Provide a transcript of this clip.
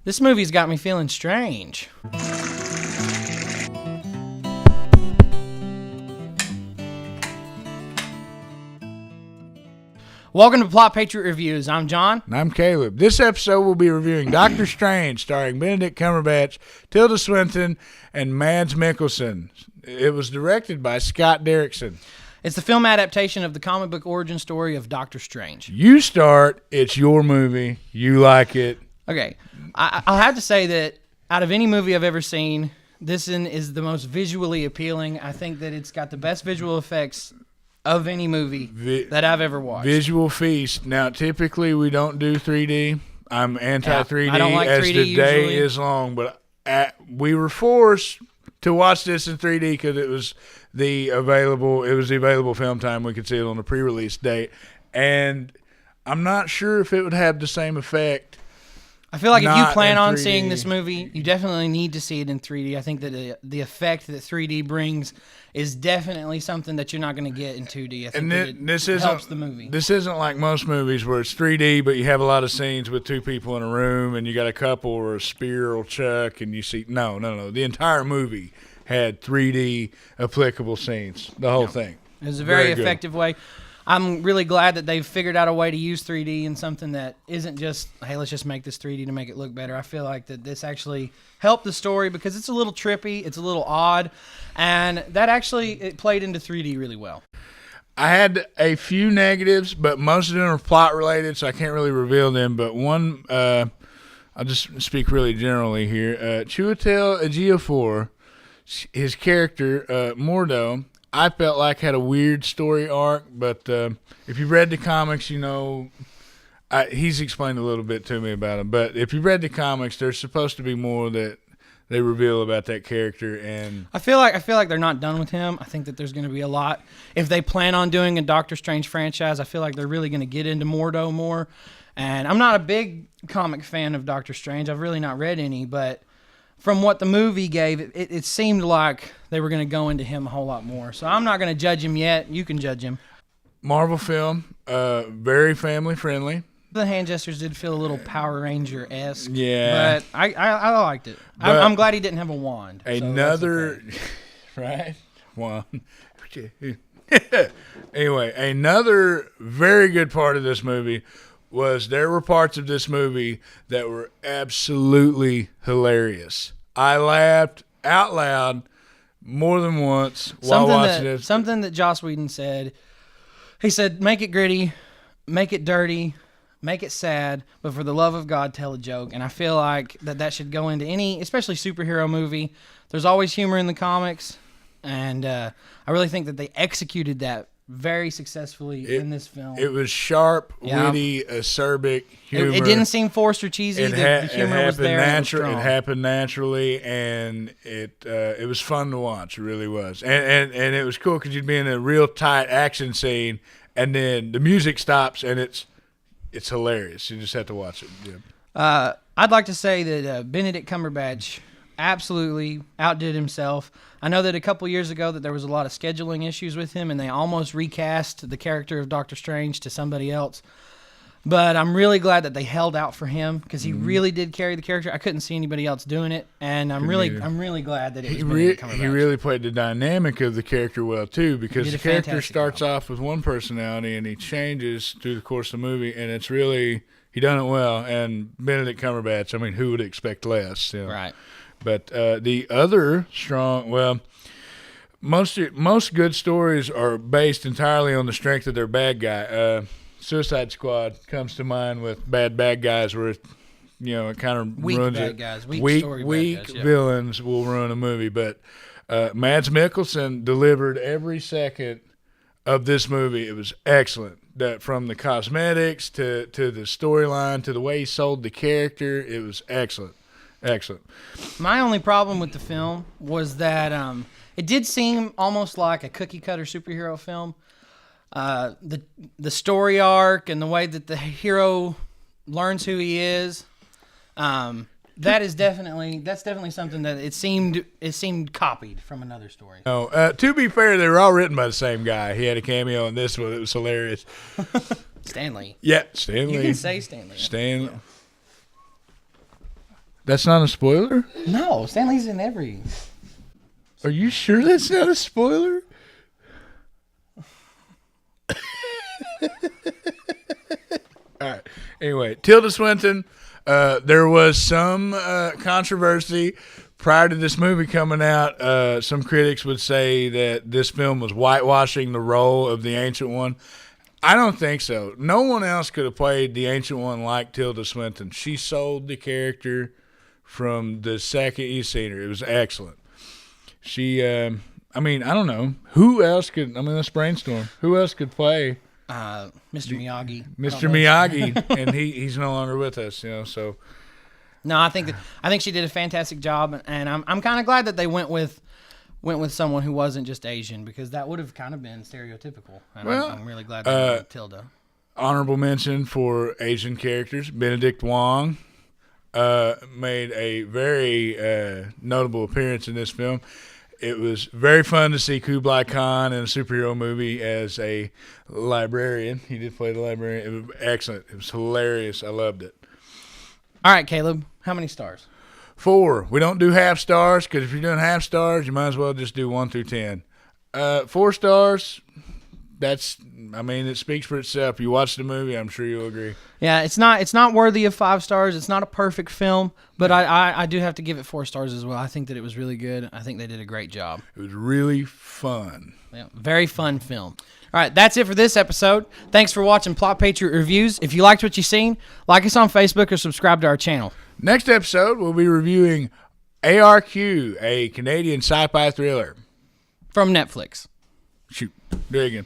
This movie's got me feeling strange. Welcome to Plot Patriot Reviews. I'm John. And I'm Caleb. This episode we'll be reviewing Doctor Strange, starring Benedict Cumberbatch, Tilda Swinton, and Mads Mikkelsen. It was directed by Scott Derrickson. It's the film adaptation of the comic book origin story of Doctor Strange. You start. It's your movie. You like it. Okay. I'll have to say that out of any movie I've ever seen, this one is the most visually appealing. I think that it's got the best visual effects of any movie that I've ever watched. Visual feast. Now, typically we don't do 3D. I'm anti-3D I don't like as 3D the day usually. is long, but we were forced to watch this in 3D because it was the available film time. We could see it on the pre-release date, and I'm not sure if it would have the same effect. I feel like if you plan on 3D. seeing this movie, you definitely need to see it in 3D. I think that the effect that 3D brings is definitely something that you're not going to get in 2D. I think this helps the movie. This isn't like most movies where it's 3D, but you have a lot of scenes with two people in a room, and you got a couple or a spear or chuck, and you see no. The entire movie had 3D applicable scenes. The whole thing. It was a very good. effective way. I'm really glad that they've figured out a way to use 3D in something that isn't just, hey, let's just make this 3D to make it look better. I feel like that this actually helped the story because it's a little trippy, it's a little odd, and that actually it played into 3D really well. I had a few negatives, but most of them are plot related, so I can't really reveal them. But one, I'll just speak really generally here. Chiwetel Ejiofor, his character, Mordo, I felt like had a weird story arc, but if you've read the comics, you know, he's explained a little bit to me about him. But if you've read the comics, there's supposed to be more that they reveal about that character, and I feel like they're not done with him. I think that there's going to be a lot. If they plan on doing a Doctor Strange franchise, I feel like they're really going to get into Mordo more. And I'm not a big comic fan of Doctor Strange. I've really not read any, but from what the movie gave, it seemed like they were going to go into him a whole lot more. So I'm not going to judge him yet. You can judge him. Marvel film, very family friendly. The hand gestures did feel a little Power Ranger-esque. Yeah. But I liked it. I'm glad he didn't have a wand. Another, right? Wand. Anyway, another very good part of this movie was there were parts of this movie that were absolutely hilarious. I laughed out loud more than once while watching this. Something that Joss Whedon said, he said, make it gritty, make it dirty, make it sad, but for the love of God, tell a joke. And I feel like that should go into any, especially superhero movie. There's always humor in the comics, and I really think that they executed that very successfully in this film. It was sharp, witty, acerbic humor. It didn't seem forced or cheesy. The humor was there. It happened naturally, and it was fun to watch. It really was, and it was cool because you'd be in a real tight action scene, and then the music stops, and it's hilarious. You just have to watch it. Yeah. I'd like to say that Benedict Cumberbatch absolutely outdid himself. I know that a couple years ago that there was a lot of scheduling issues with him, and they almost recast the character of Doctor Strange to somebody else. But I'm really glad that they held out for him because he really did carry the character. I couldn't see anybody else doing it, and I'm really glad that it was Benedict Cumberbatch. He really played the dynamic of the character well too, because the character starts off with one personality and he changes through the course of the movie, and it's really he done it well. And Benedict Cumberbatch, I mean, who would expect less? You know? Right. But the other strong, most good stories are based entirely on the strength of their bad guy. Suicide Squad comes to mind with bad guys where, you know, it kind of ruins it. Weak villains will ruin a movie. But Mads Mikkelsen delivered every second of this movie. It was excellent. That from the cosmetics to the storyline to the way he sold the character, it was excellent. Excellent. My only problem with the film was that it did seem almost like a cookie-cutter superhero film. The story arc and the way that the hero learns who he is, that's definitely something that it seemed copied from another story. No, to be fair, they were all written by the same guy. He had a cameo in this one. It was hilarious. Stanley. Yeah, Stanley. You can say Stanley. Stanley. That's not a spoiler? No, Stanley's in every. Are you sure that's not a spoiler? All right. Anyway, Tilda Swinton. There was some controversy prior to this movie coming out. Some critics would say that this film was whitewashing the role of the Ancient One. I don't think so. No one else could have played the Ancient One like Tilda Swinton. She sold the character from the second you seen her. It was excellent. She, I don't know. Who else could, let's brainstorm. Who else could play Mr. Miyagi. Mr. Miyagi, and he's no longer with us, so. No, I think she did a fantastic job, and I'm kind of glad that they went with someone who wasn't just Asian, because that would have kind of been stereotypical. And I'm really glad they went with Tilda. Honorable mention for Asian characters. Benedict Wong made a very notable appearance in this film. It was very fun to see Kublai Khan in a superhero movie as a librarian. He did play the librarian. It was excellent. It was hilarious. I loved it. All right, Caleb, how many stars? 4. We don't do half stars, because if you're doing half stars, you might as well just do 1 through 10. 4 stars, it speaks for itself. You watch the movie, I'm sure you'll agree. Yeah, it's not worthy of 5 stars. It's not a perfect film, but I do have to give it 4 stars as well. I think that it was really good. I think they did a great job. It was really fun. Yeah, very fun film. All right, that's it for this episode. Thanks for watching Plot Patriot Reviews. If you liked what you seen, like us on Facebook or subscribe to our channel. Next episode, we'll be reviewing ARQ, a Canadian sci-fi thriller. From Netflix. Shoot, do it again.